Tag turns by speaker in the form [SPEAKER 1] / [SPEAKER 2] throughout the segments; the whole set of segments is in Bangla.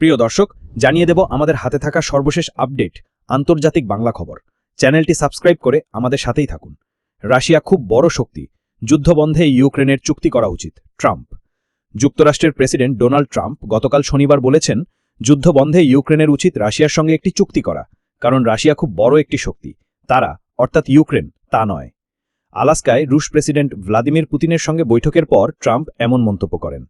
[SPEAKER 1] প্রিয় দর্শক, জানিয়ে দেব আমাদের হাতে থাকা সর্বশেষ আপডেট আন্তর্জাতিক বাংলা খবর। চ্যানেলটি সাবস্ক্রাইব করে আমাদের সাথেই থাকুন। রাশিয়া খুব বড় শক্তি, যুদ্ধবন্ধে ইউক্রেনের চুক্তি করা উচিত। ট্রাম্প। যুক্তরাষ্ট্রের প্রেসিডেন্ট ডোনাল্ড ট্রাম্প গতকাল শনিবার বলেছেন, যুদ্ধবন্ধে ইউক্রেনের উচিত রাশিয়ার সঙ্গে একটি চুক্তি করা, কারণ রাশিয়া খুব বড় একটি শক্তি, তারা অর্থাৎ ইউক্রেন তা নয়। আলাস্কায় রুশ প্রেসিডেন্ট ভ্লাদিমির পুতিনের সঙ্গে বৈঠকের পর ট্রাম্প এমন মন্তব্য করেন।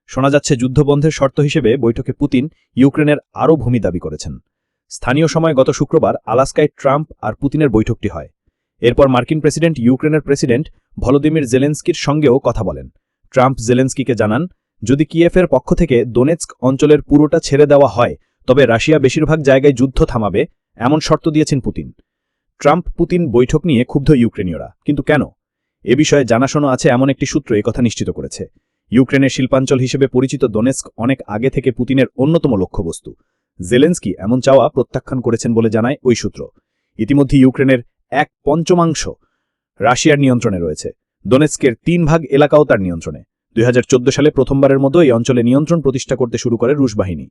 [SPEAKER 1] শোনা যাচ্ছে যুদ্ধবন্ধের শর্ত হিসেবে বৈঠকে পুতিন ইউক্রেনের আরও ভূমি দাবি করেছেন। স্থানীয় সময় গত শুক্রবার আলাস্কায় ট্রাম্প আর পুতিনের বৈঠকটি হয়। এরপর মার্কিন প্রেসিডেন্ট ইউক্রেনের প্রেসিডেন্ট ভলোদিমির জেলেনস্কির সঙ্গেও কথা বলেন। ট্রাম্প জেলেনস্কিকে জানান, যদি কিয়েভের পক্ষ থেকে দোনেৎস্ক অঞ্চলের পুরোটা ছেড়ে দেওয়া হয় তবে রাশিয়া বেশিরভাগ জায়গায় যুদ্ধ থামাবে, এমন শর্ত দিয়েছেন পুতিন। ট্রাম্প পুতিন বৈঠক নিয়ে ক্ষুব্ধ ইউক্রেনীয়রা, কিন্তু কেন? এ বিষয়ে জানাশোনা আছে এমন একটি সূত্র একথা নিশ্চিত করেছে। ইউক্রেনের শিল্পাঞ্চল হিসেবে পরিচিত দোনেৎস্ক অনেক আগে থেকে পুতিনের অন্যতম লক্ষ্যবস্তু। জেলেনস্কি এমন চাওয়া প্রত্যাখ্যান করেছেন বলে জানায় ওই সূত্র। ইতিমধ্যে ইউক্রেনের 1/5 রাশিয়ার নিয়ন্ত্রণে রয়েছে। দোনেৎস্কের 3 ভাগ এলাকাও তার নিয়ন্ত্রণে। 2014 সালে প্রথমবারের মতো এই অঞ্চলে নিয়ন্ত্রণ প্রতিষ্ঠা করতে শুরু করে রুশ বাহিনী।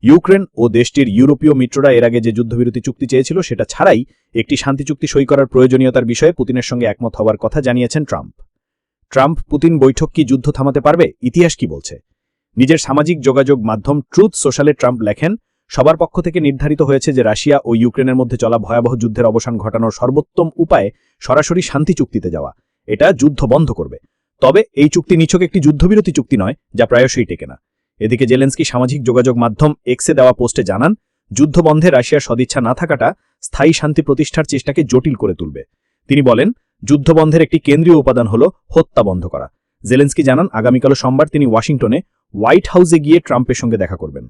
[SPEAKER 1] ইউক্রেন ও দেশটির ইউরোপীয় মিত্ররা এর আগে যে যুদ্ধবিরতি চুক্তি চেয়েছিল সেটা ছাড়াই একটি শান্তি চুক্তি সই করার প্রয়োজনীয়তার বিষয়ে পুতিনের সঙ্গে একমত হওয়ার কথা জানিয়েছেন ট্রাম্প। ট্রাম্প পুতিন বৈঠক কি যুদ্ধ থামাতে পারবে? ইতিহাস কি বলছে? নিজের সামাজিক যোগাযোগ মাধ্যম ট্রুথ সোশ্যালে ট্রাম্প লেখেন, সবার পক্ষ থেকে নির্ধারিত হয়েছে যে রাশিয়া ও ইউক্রেনের মধ্যে চলা ভয়াবহ যুদ্ধের অবসান ঘটানোর সর্বোত্তম উপায় সরাসরি শান্তি চুক্তিতে যাওয়া। এটা যুদ্ধ বন্ধ করবে। তবে এই চুক্তি নিছক একটি যুদ্ধবিরতি চুক্তি নয়, যা প্রায়শই টেকে না। এদিকে জেলেনস্কি সামাজিক যোগাযোগ মাধ্যম এক্সে দেওয়া পোস্টে জানান, যুদ্ধবন্ধে রাশিয়ার সদিচ্ছা না থাকাটা স্থায়ী শান্তি প্রতিষ্ঠার চেষ্টাকে জটিল করে তুলবে। তিনি বলেন, যুদ্ধবন্ধের একটি কেন্দ্রীয় উপাদান হল হত্যা বন্ধ করা। জেলেনস্কি জানান, আগামীকাল সোমবার তিনি ওয়াশিংটনে হোয়াইট হাউসে গিয়ে ট্রাম্পের সঙ্গে দেখা করবেন।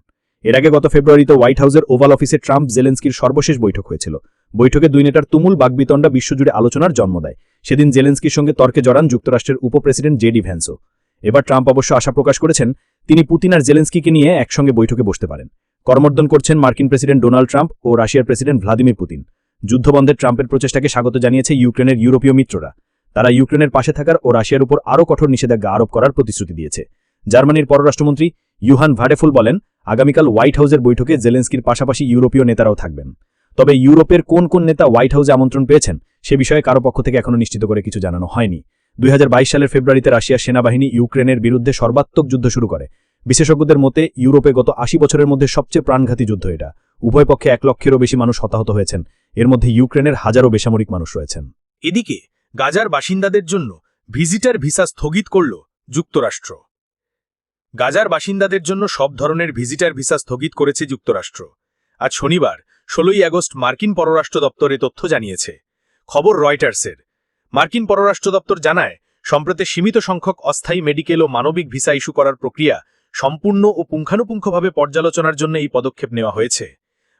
[SPEAKER 1] এর আগে গত ফেব্রুয়ারিতে হোয়াইট হাউসের ওভাল অফিসে ট্রাম্প জেলেনস্কির সর্বশেষ বৈঠক হয়েছিল। বৈঠকে দুই নেতার তুমুল বাগবিতণ্ডা বিশ্বজুড়ে আলোচনার জন্ম দেয়। সেদিন জেলেনস্কির সঙ্গে তর্কে জড়ান যুক্তরাষ্ট্রের উপপ্রেসিডেন্ট জেডি ভ্যান্সও। এবার ট্রাম্প অবশ্য আশা প্রকাশ করেছেন তিনি পুতিন আর জেলেনস্কিকে নিয়ে একসঙ্গে বৈঠকে বসতে পারেন। করমর্দন করছেন মার্কিন প্রেসিডেন্ট ডোনাল্ড ট্রাম্প ও রাশিয়ার প্রেসিডেন্ট ভ্লাদিমির পুতিন। যুদ্ধবন্ধের ট্রাম্পের প্রচেষ্টাকে স্বাগত জানিয়েছে ইউক্রেনের ইউরোপীয় মিত্ররা। তারা ইউক্রেনের পাশে থাকার ও রাশিয়ার উপর আরও কঠোর নিষেধাজ্ঞা আরোপ করার প্রতিশ্রুতি দিয়েছে। জার্মানির পররাষ্ট্রমন্ত্রী ইউহান ভাডেফুল বলেন, আগামীকাল হোয়াইট হাউসের বৈঠকে জেলেনস্কির পাশাপাশি ইউরোপীয় নেতারাও থাকবেন। তবে ইউরোপের কোন কোন নেতা হোয়াইট হাউসে আমন্ত্রণ পেয়েছেন সে বিষয়ে কারো পক্ষ থেকে এখনো নিশ্চিত করে কিছু জানানো হয়নি। 2022 সালের ফেব্রুয়ারিতে রাশিয়ার সেনাবাহিনী ইউক্রেনের বিরুদ্ধে সর্বাত্মক যুদ্ধ শুরু করে। বিশেষজ্ঞদের মতে ইউরোপে গত 80 বছরের মধ্যে সবচেয়ে প্রাণঘাতী যুদ্ধ এটা। উভয় পক্ষে 1 লক্ষেরও বেশি মানুষ হতাহত হয়েছেন। এর মধ্যে ইউক্রেনের হাজারো বেসামরিক মানুষ রয়েছেন।
[SPEAKER 2] এদিকে গাজার বাসিন্দাদের জন্য ভিজিটার ভিসা স্থগিত করল যুক্তরাষ্ট্র। গাজার বাসিন্দাদের জন্য সব ধরনের ভিজিটার ভিসা স্থগিত করেছে যুক্তরাষ্ট্র। আজ শনিবার 16 আগস্ট মার্কিন পররাষ্ট্র দপ্তর এ তথ্য জানিয়েছে। খবর রয়টার্সের। মার্কিন পররাষ্ট্র দপ্তর জানায়, সম্প্রতি সীমিত সংখ্যক অস্থায়ী মেডিকেল ও মানবিক ভিসা ইস্যু করার প্রক্রিয়া সম্পূর্ণ ও পুঙ্খানুপুঙ্খভাবে পর্যালোচনার জন্য এই পদক্ষেপ নেওয়া হয়েছে।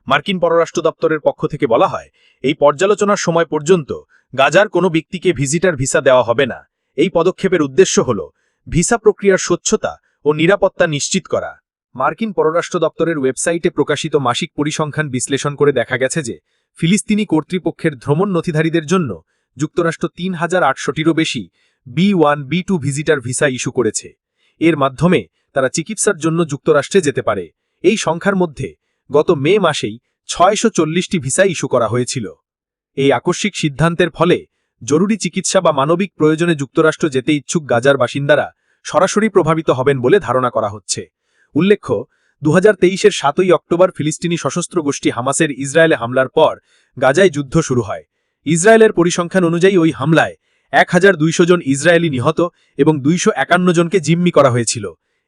[SPEAKER 2] মার্কিন পররাষ্ট্র দপ্তরের পক্ষ থেকে বলা হয়, এই পর্যালোচনার সময় পর্যন্ত গাজার কোনো ব্যক্তিকে ভিজিটার ভিসা দেওয়া হবে না। এই পদক্ষেপের উদ্দেশ্য হল ভিসা প্রক্রিয়ার স্বচ্ছতা ও নিরাপত্তা নিশ্চিত করা। মার্কিন পররাষ্ট্র দপ্তরের ওয়েবসাইটে প্রকাশিত মাসিক পরিসংখ্যান বিশ্লেষণ করে দেখা গেছে যে ফিলিস্তিনি কর্তৃপক্ষের ভ্রমণ নথিধারীদের জন্য যুক্তরাষ্ট্র 3800টিরও বেশি B1 B2 visitor visa issue করেছে। এর মাধ্যমে তারা চিকিৎসার জন্য যুক্তরাষ্ট্রে যেতে পারে। এই সংখ্যার মধ্যে গত মে মাসেই 640টি ভিসা ইস্যু করা হয়েছিল। এই আকস্মিক সিদ্ধান্তের ফলে জরুরি চিকিৎসা বা মানবিক প্রয়োজনে যুক্তরাষ্ট্র যেতে ইচ্ছুক গাজার বাসিন্দারা সরাসরি প্রভাবিত হবেন বলে ধারণা করা হচ্ছে। উল্লেখ্য, 2023-এর 7 অক্টোবর ফিলিস্তিনি সশস্ত্র গোষ্ঠী হামাসের ইসরায়েলে হামলার পর গাজায় যুদ্ধ শুরু হয়। ইসরায়েলের পরিসংখ্যান অনুযায়ী ওই হামলায় 1200 জন ইসরায়েলি নিহত এবং 251 জনকে জিম্মি করা হয়েছিল।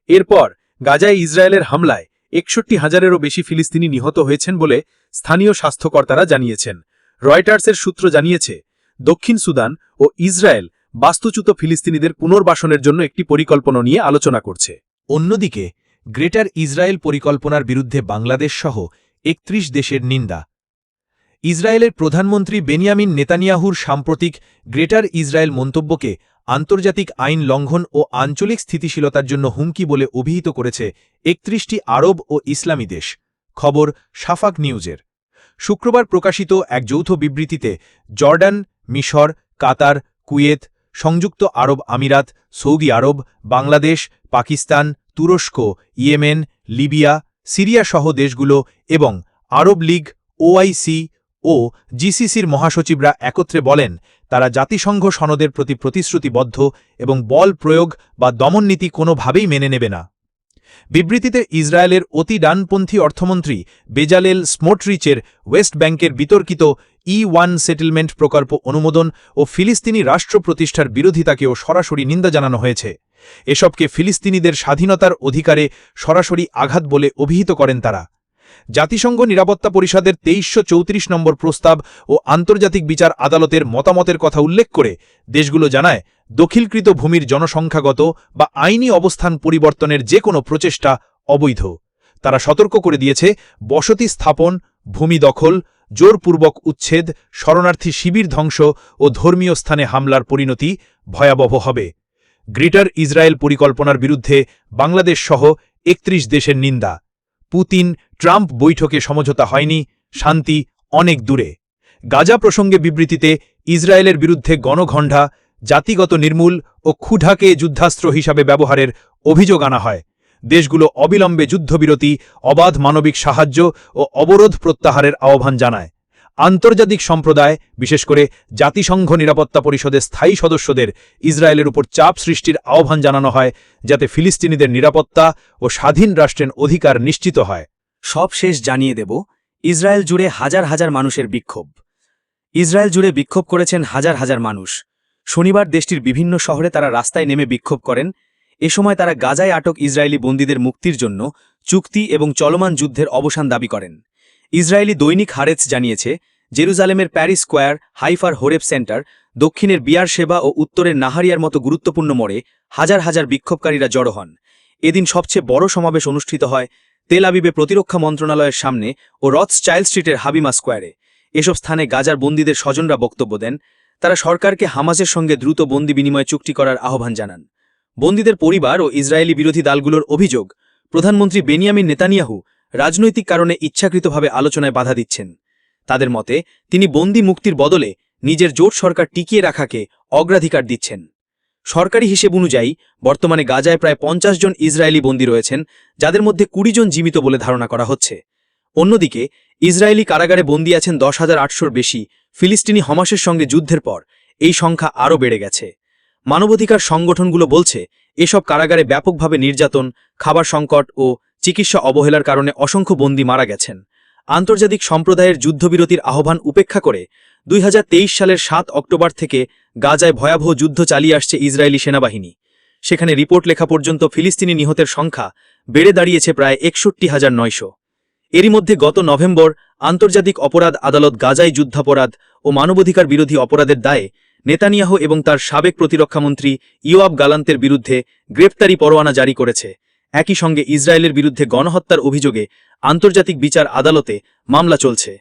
[SPEAKER 2] এরপর গাজায় ইসরায়েলের হামলায় 61,000-এরও বেশি ফিলিস্তিনি নিহত হয়েছেন বলে স্থানীয় স্বাস্থ্যকর্তারা জানিয়েছেন। রয়টার্সের সূত্র জানিয়েছে, দক্ষিণ সুদান ও ইসরায়েল বাস্তুচ্যুত ফিলিস্তিনিদের পুনর্বাসনের জন্য একটি পরিকল্পনা নিয়ে আলোচনা করছে।
[SPEAKER 3] অন্যদিকে গ্রেটার ইসরায়েল পরিকল্পনার বিরুদ্ধে বাংলাদেশ সহ 31 দেশের নিন্দা। ইসরায়েলের প্রধানমন্ত্রী বেনিয়ামিন নেতানিয়াহুর সাম্প্রতিক গ্রেটার ইসরায়েল মন্তব্যকে আন্তর্জাতিক আইন লঙ্ঘন ও আঞ্চলিক স্থিতিশীলতার জন্য হুমকি বলে অভিহিত করেছে 31টি আরব ও ইসলামী দেশ। খবর শাফাক নিউজের। শুক্রবার প্রকাশিত এক যৌথ বিবৃতিতে জর্ডান, মিশর, কাতার, কুয়েত, সংযুক্ত আরব আমিরাত, সৌদি আরব, বাংলাদেশ, পাকিস্তান, তুরস্ক, ইয়েমেন, লিবিয়া, সিরিয়া সহ দেশগুলো এবং আরব লীগ, ওআইসি ও জিসিসির মহাসচিবরা একত্রে বলেন তারা জাতিসংঘ সনদের প্রতি প্রতিশ্রুতিবদ্ধ এবং বল প্রয়োগ বা দমননীতি কোনোভাবেই মেনে নেবে না। বিবৃতিতে ইসরায়েলের অতি ডানপন্থী অর্থমন্ত্রী বেজালেল স্মোটরিচের ওয়েস্ট ব্যাংকের বিতর্কিত E1 সেটেলমেন্ট প্রকল্প অনুমোদন ও ফিলিস্তিনি রাষ্ট্র প্রতিষ্ঠার বিরোধিতাকেও সরাসরি নিন্দা জানানো হয়েছে। এসবকে ফিলিস্তিনিদের স্বাধীনতার অধিকারে সরাসরি আঘাত বলে অভিহিত করেন তারা। জাতিসংঘ নিরাপত্তা পরিষদের 2334 নম্বর প্রস্তাব ও আন্তর্জাতিক বিচার আদালতের মতামতের কথা উল্লেখ করে দেশগুলো জানায় দখলকৃত ভূমির জনসংখ্যাগত বা আইনি অবস্থান পরিবর্তনের যে কোনো প্রচেষ্টা অবৈধ। তারা সতর্ক করে দিয়েছে বসতি স্থাপন, ভূমি দখল, জোরপূর্বক উচ্ছেদ, শরণার্থী শিবির ধ্বংস ও ধর্মীয় স্থানে হামলার পরিণতি ভয়াবহ হবে। গ্রেটার ইসরায়েল পরিকল্পনার বিরুদ্ধে বাংলাদেশ সহ 31 দেশের নিন্দা। পুতিন ট্রাম্প বৈঠকে সমঝোতা হয়নি, শান্তি অনেক দূরে। গাজা প্রসঙ্গে বিবৃতিতে ইসরায়েলের বিরুদ্ধে গণঘণ্টা, জাতিগত নির্মূল ও ক্ষুধাকে যুদ্ধাস্ত্র হিসাবে ব্যবহারের অভিযোগ আনা হয়। দেশগুলো অবিলম্বে যুদ্ধবিরতি, অবাধ মানবিক সাহায্য ও অবরোধ প্রত্যাহারের আহ্বান জানায়। আন্তর্জাতিক সম্প্রদায়, বিশেষ করে জাতিসংঘ নিরাপত্তা পরিষদের স্থায়ী সদস্যদের ইসরায়েলের উপর চাপ সৃষ্টির আহ্বান জানানো হয় যাতে ফিলিস্তিনিদের নিরাপত্তা ও স্বাধীন রাষ্ট্রের অধিকার নিশ্চিত হয়।
[SPEAKER 1] সব শেষ জানিয়ে দেব, ইসরায়েল জুড়ে হাজার হাজার মানুষের বিক্ষোভ। ইসরায়েল জুড়ে বিক্ষোভ করেছেন হাজার হাজার মানুষ। শনিবার দেশটির বিভিন্ন শহরে তারা রাস্তায় নেমে বিক্ষোভ করেন। এ সময় তারা গাজায় আটক ইসরায়েলি বন্দীদের মুক্তির জন্য চুক্তি এবং চলমান যুদ্ধের অবসান দাবি করেন। ইসরায়েলি দৈনিক হারেতস জানিয়েছে, জেরুজালেমের প্যারিস স্কোয়ার, হাইফার হোরেব সেন্টার, দক্ষিণের বিয়ার সেবা ও উত্তরের নাহারিয়ার মতো গুরুত্বপূর্ণ মোড়ে হাজার হাজার বিক্ষোভকারীরা জড়ো হন। এদিন সবচেয়ে বড় সমাবেশ অনুষ্ঠিত হয় তেল আবিবে প্রতিরক্ষা মন্ত্রণালয়ের সামনে ও রথসচাইল্ড স্ট্রিটের হাবিমা স্কোয়ারে। এসব স্থানে গাজার বন্দীদের স্বজনরা বক্তব্য দেন। তারা সরকারকে হামাসের সঙ্গে দ্রুত বন্দী বিনিময় চুক্তি করার আহ্বান জানান। বন্দীদের পরিবার ও ইসরায়েলি বিরোধী দলগুলোর অভিযোগ, প্রধানমন্ত্রী বেনিয়ামিন নেতানিয়াহু রাজনৈতিক কারণে ইচ্ছাকৃতভাবে আলোচনায় বাধা দিচ্ছেন। তাদের মতে তিনি বন্দী মুক্তির বদলে নিজের জোট সরকার টিকিয়ে রাখাকে অগ্রাধিকার দিচ্ছেন। সরকারি হিসেব অনুযায়ী বর্তমানে গাজায় প্রায় 50 জন ইসরায়েলি বন্দী রয়েছেন, যাদের মধ্যে 20 জন জীবিত বলে ধারণা করা হচ্ছে। অন্যদিকে ইসরায়েলি কারাগারে বন্দী আছেন 10,800-র বেশি ফিলিস্তিনি হামাসের সঙ্গে যুদ্ধের পর এই সংখ্যা আরও বেড়ে গেছে। মানবাধিকার সংগঠনগুলো বলছে এসব কারাগারে ব্যাপকভাবে নির্যাতন, খাবার সংকট ও চিকিৎসা অবহেলার কারণে অসংখ্য বন্দী মারা গেছেন। আন্তর্জাতিক সম্প্রদায়ের যুদ্ধবিরতির আহ্বান উপেক্ষা করে 2023 সালের 7 অক্টোবর থেকে গাজায় ভয়াবহ যুদ্ধ চালিয়ে আসছে ইসরায়েলি সেনাবাহিনী। সেখানে রিপোর্ট লেখা পর্যন্ত ফিলিস্তিনি নিহতের সংখ্যা বেড়ে দাঁড়িয়েছে প্রায় 61,900। এরই মধ্যে গত নভেম্বর আন্তর্জাতিক অপরাধ আদালত গাজায় যুদ্ধাপরাধ ও মানবাধিকার বিরোধী অপরাধের দায়ে নেতানিয়াহু এবং তার সাবেক প্রতিরক্ষামন্ত্রী ইয়োয়াব গালান্তের বিরুদ্ধে গ্রেপ্তারি পরোয়ানা জারি করেছে। একই সঙ্গে ইসরায়েলের বিরুদ্ধে গণহত্যার অভিযোগে আন্তর্জাতিক বিচার আদালতে মামলা চলছে।